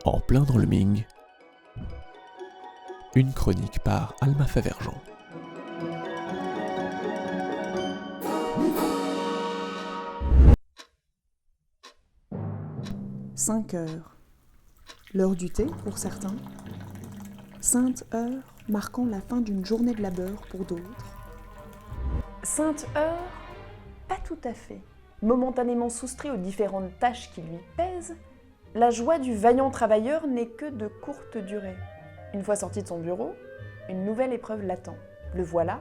En plein dans le Ming. Une chronique par Alma Favergent. « 5 heures. L'heure du thé pour certains. Sainte heure marquant la fin d'une journée de labeur pour d'autres. Sainte heure, pas tout à fait. Momentanément soustrait aux différentes tâches qui lui pèsent, la joie du vaillant travailleur n'est que de courte durée. Une fois sorti de son bureau, une nouvelle épreuve l'attend. Le voilà,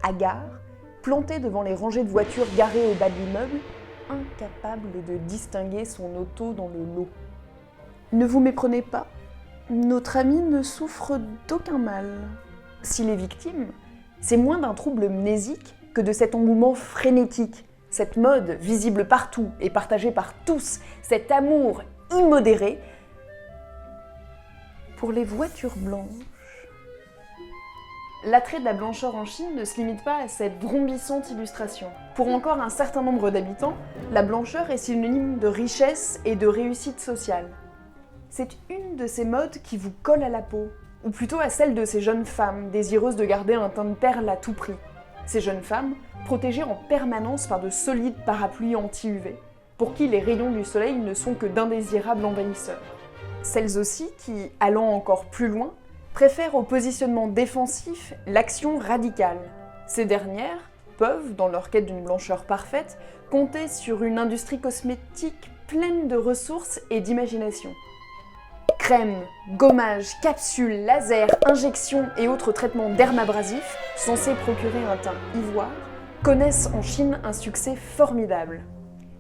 hagard, planté devant les rangées de voitures garées au bas de l'immeuble, incapable de distinguer son auto dans le lot. Ne vous méprenez pas, notre ami ne souffre d'aucun mal. S'il est victime, c'est moins d'un trouble mnésique que de cet engouement frénétique, cette mode visible partout et partagée par tous, cet amour immodéré pour les voitures blanches. L'attrait de la blancheur en Chine ne se limite pas à cette vrombissante illustration. Pour encore un certain nombre d'habitants, la blancheur est synonyme de richesse et de réussite sociale. C'est une de ces modes qui vous colle à la peau, ou plutôt à celle de ces jeunes femmes désireuses de garder un teint de perle à tout prix. Ces jeunes femmes, protégées en permanence par de solides parapluies anti-UV, pour qui les rayons du soleil ne sont que d'indésirables envahisseurs. Celles aussi qui, allant encore plus loin, préfèrent au positionnement défensif l'action radicale. Ces dernières peuvent, dans leur quête d'une blancheur parfaite, compter sur une industrie cosmétique pleine de ressources et d'imagination. Crèmes, gommages, capsules, lasers, injections et autres traitements dermabrasifs censés procurer un teint ivoire connaissent en Chine un succès formidable.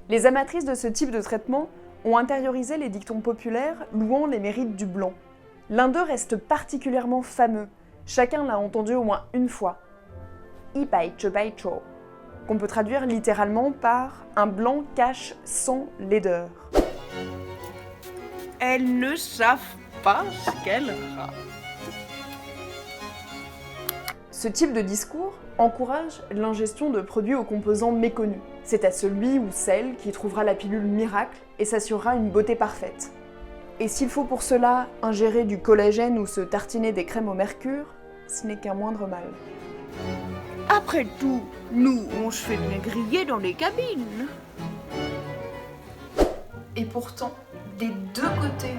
Les amatrices de ce type de traitement ont intériorisé les dictons populaires louant les mérites du blanc. L'un d'eux reste particulièrement fameux, chacun l'a entendu au moins une fois. Ipai Cho Pai Cho, qu'on peut traduire littéralement par « un blanc cache sans laideur ». Elles ne savent pas ce qu'elles ratent. Ce type de discours encourage l'ingestion de produits aux composants méconnus. C'est à celui ou celle qui trouvera la pilule miracle et s'assurera une beauté parfaite. Et s'il faut pour cela ingérer du collagène ou se tartiner des crèmes au mercure, ce n'est qu'un moindre mal. Après tout, nous, on se fait bien griller dans les cabines. Et pourtant, des deux côtés,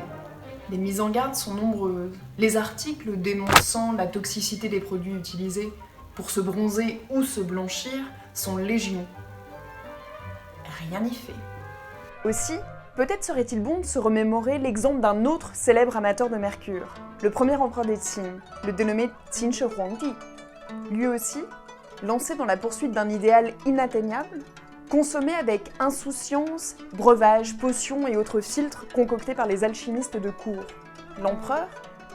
les mises en garde sont nombreuses. Les articles dénonçant la toxicité des produits utilisés pour se bronzer ou se blanchir sont légion. Rien n'y fait. Aussi, peut-être serait-il bon de se remémorer l'exemple d'un autre célèbre amateur de mercure, le premier empereur des Qin, le dénommé Qin Shi Huangdi. Lui aussi, lancé dans la poursuite d'un idéal inatteignable, consommé avec insouciance breuvages, potions et autres filtres concoctés par les alchimistes de cour. L'empereur,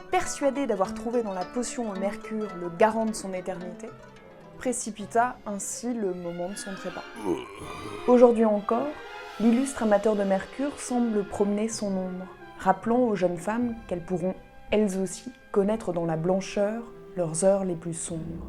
persuadé d'avoir trouvé dans la potion au mercure le garant de son éternité, précipita ainsi le moment de son trépas. Aujourd'hui encore, l'illustre amateur de mercure semble promener son ombre, rappelant aux jeunes femmes qu'elles pourront, elles aussi, connaître dans la blancheur leurs heures les plus sombres.